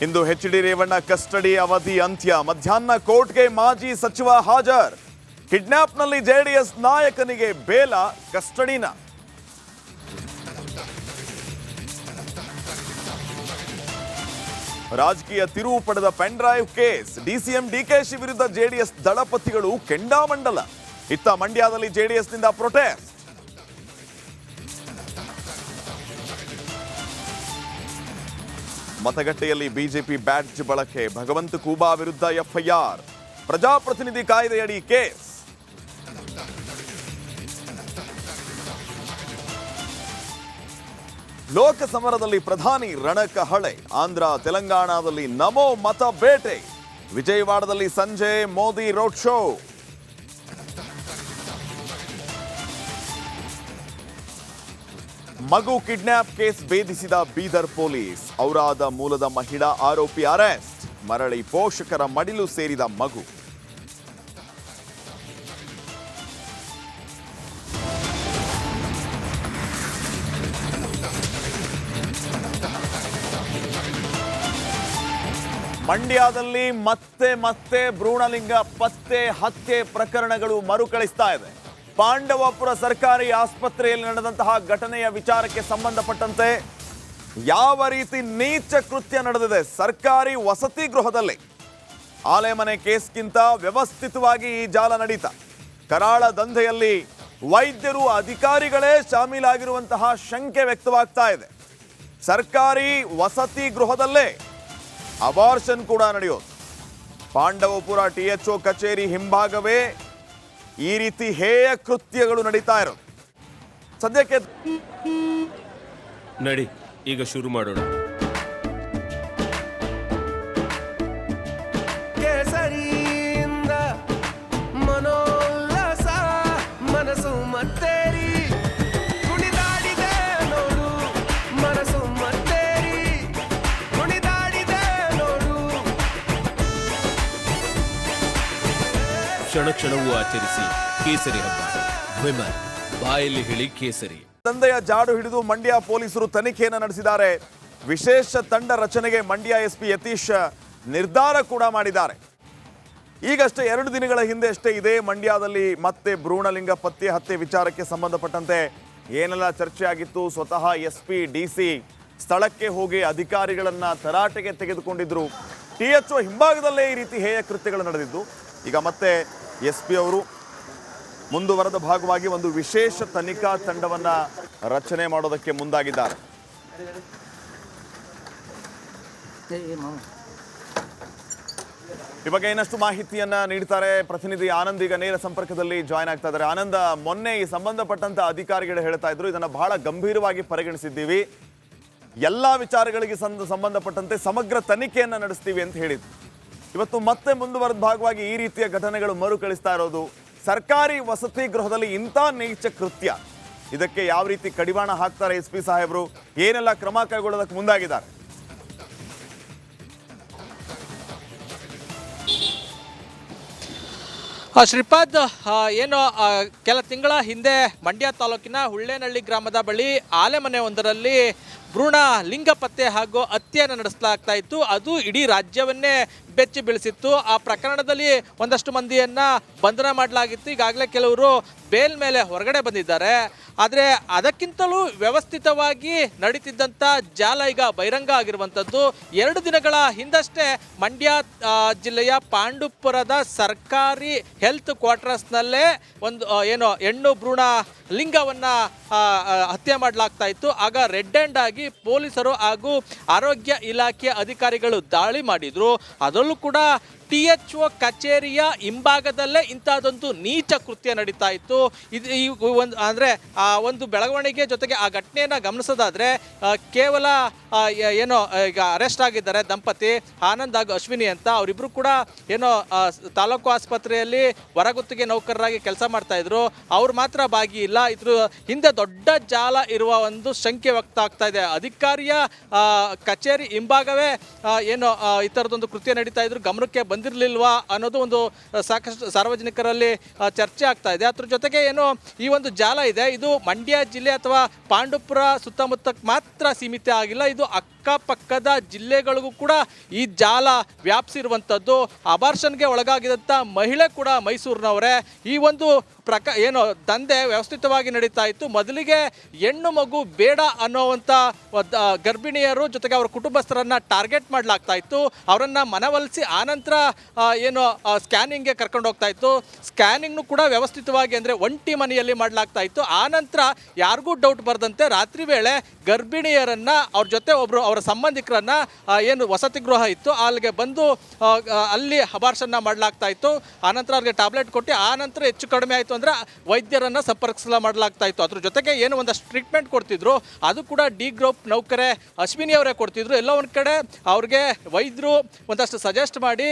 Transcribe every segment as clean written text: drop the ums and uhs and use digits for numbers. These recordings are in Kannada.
ಇಂದು ಎಚ್.ಡಿ. ರೇವಣ್ಣ ಕಸ್ಟಡಿ ಅವಧಿ ಅಂತ್ಯ. ಮಧ್ಯಾಹ್ನ ಕೋರ್ಟ್ಗೆ ಮಾಜಿ ಸಚಿವ ಹಾಜರ್. ಕಿಡ್ನಾಪ್ನಲ್ಲಿ ಜೆಡಿಎಸ್ ನಾಯಕನಿಗೆ ಬೇಲ, ಕಸ್ಟಡಿನ. ರಾಜಕೀಯ ತಿರುವು ಪಡೆದ pen drive case. DCM DKShi ವಿರುದ್ಧ ಜೆಡಿಎಸ್ ದಳಪತಿಗಳು ಕೆಂಡಾಮಂಡಲ. ಇತ್ತ ಮಂಡ್ಯದಲ್ಲಿ ಜೆಡಿಎಸ್ನಿಂದ ಪ್ರೊಟೆಸ್ಟ್. ಮತಗಟ್ಟೆಯಲ್ಲಿ ಬಿಜೆಪಿ ಬ್ಯಾಡ್ಜ್ ಬಳಕೆ. ಭಗವಂತ ಖೂಬಾ ವಿರುದ್ಧ ಎಫ್ಐಆರ್. ಪ್ರಜಾಪ್ರತಿನಿಧಿ ಕಾಯ್ದೆಯಡಿ ಕೇಸ್. ಲೋಕಸಮರದಲ್ಲಿ ಪ್ರಧಾನಿ ರಣಕಹಳೆ. ಆಂಧ್ರ ತೆಲಂಗಾಣದಲ್ಲಿ ನಮೋ ಮತ ಬೇಟೆ. ವಿಜಯವಾಡದಲ್ಲಿ ಸಂಜೆ ಮೋದಿ ರೋಡ್ ಶೋ. ಮಗು ಕಿಡ್ನಾಪ್ ಕೇಸ್ ಭೇದಿಸಿದ ಬೀದರ್ ಪೊಲೀಸ್. ಔರಾದ ಮೂಲದ ಮಹಿಳಾ ಆರೋಪಿ ಅರೆಸ್ಟ್. ಮರಳಿ ಪೋಷಕರ ಮಡಿಲು ಸೇರಿದ ಮಗು. ಮಂಡ್ಯದಲ್ಲಿ ಮತ್ತೆ ಭ್ರೂಣಲಿಂಗ ಪತ್ತೆ ಹತ್ಯೆ ಪ್ರಕರಣಗಳು ಮರುಕಳಿಸ್ತಾ ಇದೆ. ಪಾಂಡವಪುರ ಸರ್ಕಾರಿ ಆಸ್ಪತ್ರೆಯಲ್ಲಿ ನಡೆದಂತಹ ಘಟನೆಯ ವಿಚಾರಕ್ಕೆ ಸಂಬಂಧಪಟ್ಟಂತೆ ಯಾವ ರೀತಿ ನೀಚ ಕೃತ್ಯ ನಡೆದಿದೆ. ಸರ್ಕಾರಿ ವಸತಿ ಗೃಹದಲ್ಲಿ ಆಲೆಮನೆ ಕೇಸ್ಗಿಂತ ವ್ಯವಸ್ಥಿತವಾಗಿ ಈ ಜಾಲ ನಡೀತಾ. ಕರಾಳ ದಂಧೆಯಲ್ಲಿ ವೈದ್ಯರು ಅಧಿಕಾರಿಗಳೇ ಶಾಮೀಲಾಗಿರುವಂತಹ ಶಂಕೆ ವ್ಯಕ್ತವಾಗ್ತಾ ಇದೆ. ಸರ್ಕಾರಿ ವಸತಿ ಗೃಹದಲ್ಲೇ ಅಬಾರ್ಷನ್ ಕೂಡ ನಡೆಯೋದು. ಪಾಂಡವಪುರ ಟಿಎಚ್ಒ ಕಚೇರಿ ಹಿಂಭಾಗವೇ ಈ ರೀತಿ ಹೇಯ ಕೃತ್ಯಗಳು ನಡೀತಾ ಇರೋದು. ಸದ್ಯಕ್ಕೆ ನಡಿ ಈಗ ಶುರು ಮಾಡೋಣ. ಕೇಸರಿಯಿಂದ ಮನೋಲ್ಲಾಸ ಮನಸ್ಸು ಮತ್ತೇರಿ ಕುಣಿದಾಡಿದೆ ನೋಡು. ಮನಸ್ಸು ಮತ್ತೇರಿ ಕುಣಿದಾಡಿದೆ ನೋಡು. ಕ್ಷಣ ಕ್ಷಣವೂ ಆಚರಿಸಿ ಕೇಸರಿ ಹಬ್ಬ. ವಿಮಲ್ ಬಾಯಲ್ಲಿ ಹೇಳಿ ಕೇಸರಿ. ದಂಧೆಯ ಜಾಡು ಹಿಡಿದು ಮಂಡ್ಯ ಪೊಲೀಸರು ತನಿಖೆಯನ್ನು ನಡೆಸಿದ್ದಾರೆ. ವಿಶೇಷ ತಂಡ ರಚನೆಗೆ ಮಂಡ್ಯ ಎಸ್ಪಿ ಯತೀಶ್ ನಿರ್ಧಾರ ಕೂಡ ಮಾಡಿದ್ದಾರೆ. ಈಗಷ್ಟೇ 2 ದಿನಗಳ ಹಿಂದೆ ಅಷ್ಟೇ ಇದೇ ಮಂಡ್ಯದಲ್ಲಿ ಮತ್ತೆ ಭ್ರೂಣಲಿಂಗ ಪತ್ತೆ ಹತ್ಯೆ ವಿಚಾರಕ್ಕೆ ಸಂಬಂಧಪಟ್ಟಂತೆ ಏನೆಲ್ಲ ಚರ್ಚೆ ಆಗಿತ್ತು. ಸ್ವತಃ ಎಸ್ಪಿ ಡಿಸಿ ಸ್ಥಳಕ್ಕೆ ಹೋಗಿ ಅಧಿಕಾರಿಗಳನ್ನ ತರಾಟೆಗೆ ತೆಗೆದುಕೊಂಡಿದ್ರು. ಟಿಎಚ್ಒ ಹಿಂಭಾಗದಲ್ಲೇ ಈ ರೀತಿ ಹೇಯ ಕೃತ್ಯಗಳು ನಡೆದಿದ್ದು. ಈಗ ಮತ್ತೆ ಎಸ್ಪಿ ಅವರು ಮುಂದುವರೆದ ಭಾಗವಾಗಿ ಒಂದು ವಿಶೇಷ ತನಿಖಾ ತಂಡವನ್ನ ರಚನೆ ಮಾಡೋದಕ್ಕೆ ಮುಂದಾಗಿದ್ದಾರೆ. ಈ ಬಗ್ಗೆ ಇನ್ನಷ್ಟು ಮಾಹಿತಿಯನ್ನ ನೀಡ್ತಾರೆ ಪ್ರತಿನಿಧಿ ಆನಂದ್. ಈಗ ನೇರ ಸಂಪರ್ಕದಲ್ಲಿ ಜಾಯ್ನ್ ಆಗ್ತಾ ಇದ್ದಾರೆ. ಆನಂದ, ಮೊನ್ನೆ ಈ ಸಂಬಂಧಪಟ್ಟಂತ ಅಧಿಕಾರಿಗಳು ಹೇಳ್ತಾ ಇದ್ರು, ಇದನ್ನ ಬಹಳ ಗಂಭೀರವಾಗಿ ಪರಿಗಣಿಸಿದ್ದೀವಿ, ಎಲ್ಲಾ ವಿಚಾರಗಳಿಗೆ ಸಂಬಂಧಪಟ್ಟಂತೆ ಸಮಗ್ರ ತನಿಖೆಯನ್ನ ನಡೆಸ್ತೀವಿ ಅಂತ ಹೇಳಿದ್ರು. ಇವತ್ತು ಮತ್ತೆ ಮುಂದುವರೆದ ಭಾಗವಾಗಿ ಈ ರೀತಿಯ ಘಟನೆಗಳು ಮರುಕಳಿಸ್ತಾ ಇರೋದು. ಸರ್ಕಾರಿ ವಸತಿ ಗೃಹದಲ್ಲಿ ಇಂಥ ನೀಚ ಕೃತ್ಯ, ಇದಕ್ಕೆ ಯಾವ ರೀತಿ ಕಡಿವಾಣ ಹಾಕ್ತಾರೆ ಎಸ್ ಪಿ ಸಾಹೇಬರು, ಏನೆಲ್ಲ ಕ್ರಮ ಕೈಗೊಳ್ಳೋದಕ್ಕೆ ಮುಂದಾಗಿದ್ದಾರೆ? ಶ್ರೀಪಾದ್, ಏನು ಕೆಲ ತಿಂಗಳ ಹಿಂದೆ ಮಂಡ್ಯ ತಾಲೂಕಿನ ಹುಳ್ಳೇನಹಳ್ಳಿ ಗ್ರಾಮದ ಬಳಿ ಆಲೆಮನೆ ಒಂದರಲ್ಲಿ ಭ್ರೂಣ ಲಿಂಗ ಪತ್ತೆ ಹಾಗೂ ಹತ್ಯೆಯನ್ನು ನಡೆಸಲಾಗ್ತಾ ಇತ್ತು. ಅದು ಇಡೀ ರಾಜ್ಯವನ್ನೇ ಬೆಚ್ಚಿ ಬೀಳಿಸಿತ್ತು. ಆ ಪ್ರಕರಣದಲ್ಲಿ ಒಂದಷ್ಟು ಮಂದಿಯನ್ನು ಬಂಧನ ಮಾಡಲಾಗಿತ್ತು. ಈಗಾಗಲೇ ಕೆಲವರು ಬೇಲ್ ಮೇಲೆ ಹೊರಗಡೆ ಬಂದಿದ್ದಾರೆ. ಆದರೆ ಅದಕ್ಕಿಂತಲೂ ವ್ಯವಸ್ಥಿತವಾಗಿ ನಡೀತಿದ್ದಂಥ ಜಾಲ ಈಗ ಬಹಿರಂಗ ಆಗಿರುವಂಥದ್ದು. 2 ದಿನಗಳ ಹಿಂದಷ್ಟೇ ಮಂಡ್ಯ ಜಿಲ್ಲೆಯ ಪಾಂಡುಪುರದ ಸರ್ಕಾರಿ ಹೆಲ್ತ್ ಕ್ವಾರ್ಟರ್ಸ್ನಲ್ಲೇ ಒಂದು ಹೆಣ್ಣು ಭ್ರೂಣ ಲಿಂಗವನ್ನು ಹತ್ಯೆ ಮಾಡಲಾಗ್ತಾ ಇತ್ತು. ಆಗ ರೆಡ್ ಹ್ಯಾಂಡ್ ಆಗಿ ಪೊಲೀಸರು ಹಾಗೂ ಆರೋಗ್ಯ ಇಲಾಖೆ ಅಧಿಕಾರಿಗಳು ದಾಳಿ ಮಾಡಿದ್ರು. ಅದರಲ್ಲೂ ಕೂಡ ಟಿಎಚ್ಒ ಕಚೇರಿಯ ಹಿಂಭಾಗದಲ್ಲೇ ಇಂಥದ್ದೊಂದು ನೀಚ ಕೃತ್ಯ ನಡೀತಾ ಇತ್ತು. ಇದು ಒಂದು ಬೆಳವಣಿಗೆ ಜೊತೆಗೆ ಆ ಘಟನೆಯನ್ನು ಗಮನಿಸೋದಾದ್ರೆ ಕೇವಲ ಈಗ ಅರೆಸ್ಟ್ ಆಗಿದ್ದಾರೆ ದಂಪತಿ ಆನಂದ್ ಹಾಗೂ ಅಶ್ವಿನಿ ಅಂತ. ಅವರಿಬ್ರು ಕೂಡ ತಾಲೂಕು ಆಸ್ಪತ್ರೆಯಲ್ಲಿ ಹೊರಗುತ್ತಿಗೆ ನೌಕರರಾಗಿ ಕೆಲಸ ಮಾಡ್ತಾ ಇದ್ರು. ಅವ್ರು ಮಾತ್ರ ಭಾಗಿ ಇಲ್ಲ. ಇದ್ರ ಹಿಂದೆ ದೊಡ್ಡ ಜಾಲ ಇರುವ ಒಂದು ಶಂಕೆ ವ್ಯಕ್ತ ಆಗ್ತಾ ಇದೆ. ಅಧಿಕಾರಿಯ ಕಚೇರಿ ಹಿಂಭಾಗವೇ ಈ ಥರದೊಂದು ಕೃತ್ಯ ನಡೀತಾ ಇದ್ರು, ಗಮನಕ್ಕೆ ಬಂದಿರಲಿಲ್ವಾ ಅನ್ನೋದು ಒಂದು ಸಾಕಷ್ಟು ಸಾರ್ವಜನಿಕರಲ್ಲಿ ಚರ್ಚೆ ಆಗ್ತಾ ಇದೆ. ಅದ್ರ ಜೊತೆಗೆ ಈ ಒಂದು ಜಾಲ ಇದೆ, ಇದು ಮಂಡ್ಯ ಜಿಲ್ಲೆ ಅಥವಾ ಪಾಂಡುಪುರ ಸುತ್ತಮುತ್ತ ಮಾತ್ರ ಸೀಮಿತ ಆಗಿಲ್ಲ. ಇದು ಅಕ್ಕಪಕ್ಕದ ಜಿಲ್ಲೆಗಳಿಗೂ ಕೂಡ ಈ ಜಾಲ ವ್ಯಾಪಿಸಿರುವಂಥದ್ದು. ಅಬಾರ್ಷನ್ಗೆ ಒಳಗಾಗಿದಂಥ ಮಹಿಳೆ ಕೂಡ ಮೈಸೂರಿನವರೇ. ಈ ಒಂದು ಏನು ದಂಧೆ ವ್ಯವಸ್ಥಿತವಾಗಿ ನಡೀತಾ ಇತ್ತು. ಮೊದಲಿಗೆ ಹೆಣ್ಣು ಮಗು ಬೇಡ ಅನ್ನೋವಂಥ ಗರ್ಭಿಣಿಯರು ಜೊತೆಗೆ ಅವರ ಕುಟುಂಬಸ್ಥರನ್ನ ಟಾರ್ಗೆಟ್ ಮಾಡಲಾಗ್ತಾ ಇತ್ತು. ಅವರನ್ನ ಮನವೊಲಿಸಿ ಆನಂತರ ಏನು ಸ್ಕ್ಯಾನಿಂಗ್ಗೆ ಕರ್ಕೊಂಡು ಹೋಗ್ತಾ ಇತ್ತು. ಸ್ಕ್ಯಾನಿಂಗ್ನು ಕೂಡ ವ್ಯವಸ್ಥಿತವಾಗಿ ಅಂದರೆ ಒಂಟಿ ಮನೆಯಲ್ಲಿ ಮಾಡಲಾಗ್ತಾ ಇತ್ತು. ಆನಂತರ ಯಾರಿಗೂ ಡೌಟ್ ಬರದಂತೆ ರಾತ್ರಿ ವೇಳೆ ಗರ್ಭಿಣಿಯರನ್ನ ಅವ್ರ ಜೊತೆ ಒಬ್ಬರು ಅವರ ಸಂಬಂಧಿಕರನ್ನ ಏನು ವಸತಿ ಗೃಹ ಇತ್ತು ಅಲ್ಲಿಗೆ ಬಂದು ಅಲ್ಲಿ ಅಬಾರ್ಷನ್ನ ಮಾಡಲಾಗ್ತಾ ಇತ್ತು. ಆನಂತರ ಅವ್ರಿಗೆ ಟ್ಯಾಬ್ಲೆಟ್ ಕೊಟ್ಟು ಆನಂತರ ಹೆಚ್ಚು ಕಡಿಮೆ ಆಯಿತು ಅಂದರೆ ವೈದ್ಯರನ್ನು ಮಾಡಲಾಗ್ತಾ ಇತ್ತು. ಅದ್ರ ಜೊತೆಗೆ ಏನು ಒಂದಷ್ಟು ಟ್ರೀಟ್ಮೆಂಟ್ ಕೊಡ್ತಿದ್ರು ಅದು ಕೂಡ ಡಿ ಗ್ರೂಪ್ ನೌಕರೇ ಅಶ್ವಿನಿ ಅವರೇ ಕೊಡ್ತಿದ್ರು. ಎಲ್ಲ ಒಂದು ಕಡೆ ಅವ್ರಿಗೆ ವೈದ್ಯರು ಒಂದಷ್ಟು ಸಜೆಸ್ಟ್ ಮಾಡಿ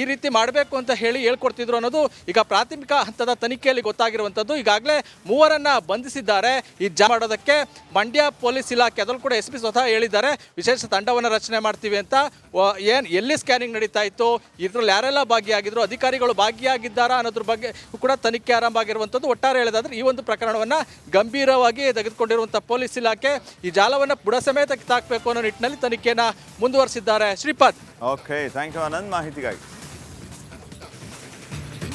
ಈ ರೀತಿ ಮಾಡಬೇಕು ಅಂತ ಹೇಳ್ಕೊಡ್ತಿದ್ರು ಅನ್ನೋದು ಈಗ ಪ್ರಾಥಮಿಕ ಹಂತದ ತನಿಖೆಯಲ್ಲಿ ಗೊತ್ತಾಗಿರುವಂಥದ್ದು. ಈಗಾಗಲೇ 3 ಬಂಧಿಸಿದ್ದಾರೆ ಈ ಮಾಡೋದಕ್ಕೆ. ಮಂಡ್ಯ ಪೊಲೀಸ್ ಇಲಾಖೆ ಅದರಲ್ಲೂ ಕೂಡ SP ಸ್ವತಃ ಹೇಳಿದ್ದಾರೆ ವಿಶೇಷ ತಂಡವನ್ನು ರಚನೆ ಮಾಡ್ತೀವಿ ಅಂತ. ಎಲ್ಲಿ ಸ್ಕ್ಯಾನಿಂಗ್ ನಡೀತಾ ಇತ್ತು, ಇದ್ರಲ್ಲಿ ಯಾರೆಲ್ಲ ಭಾಗಿಯಾಗಿದ್ರು, ಅಧಿಕಾರಿಗಳು ಭಾಗಿಯಾಗಿದ್ದಾರಾ ಅನ್ನೋದ್ರ ಬಗ್ಗೆ ಕೂಡ ತನಿಖೆ ಆರಂಭ ಆಗಿರುವಂಥದ್ದು. ಒಟ್ಟಾರೆ ಹೇಳೋದಾದ್ರೆ ಈ ಒಂದು ಪ್ರಕರಣವನ್ನು ಗಂಭೀರವಾಗಿ ತೆಗೆದುಕೊಂಡಿರುವಂಥ ಪೊಲೀಸ್ ಇಲಾಖೆ ಈ ಜಾಲವನ್ನು ಬುಡ ಸಮೇತ ಕಿತ್ತಾಕಬೇಕು ಅನ್ನೋ ನಿಟ್ಟಿನಲ್ಲಿ ತನಿಖೆಯನ್ನು ಮುಂದುವರಿಸಿದ್ದಾರೆ. Shripad. Okay, thank you Anand ಮಾಹಿತಿಗಾಗಿ.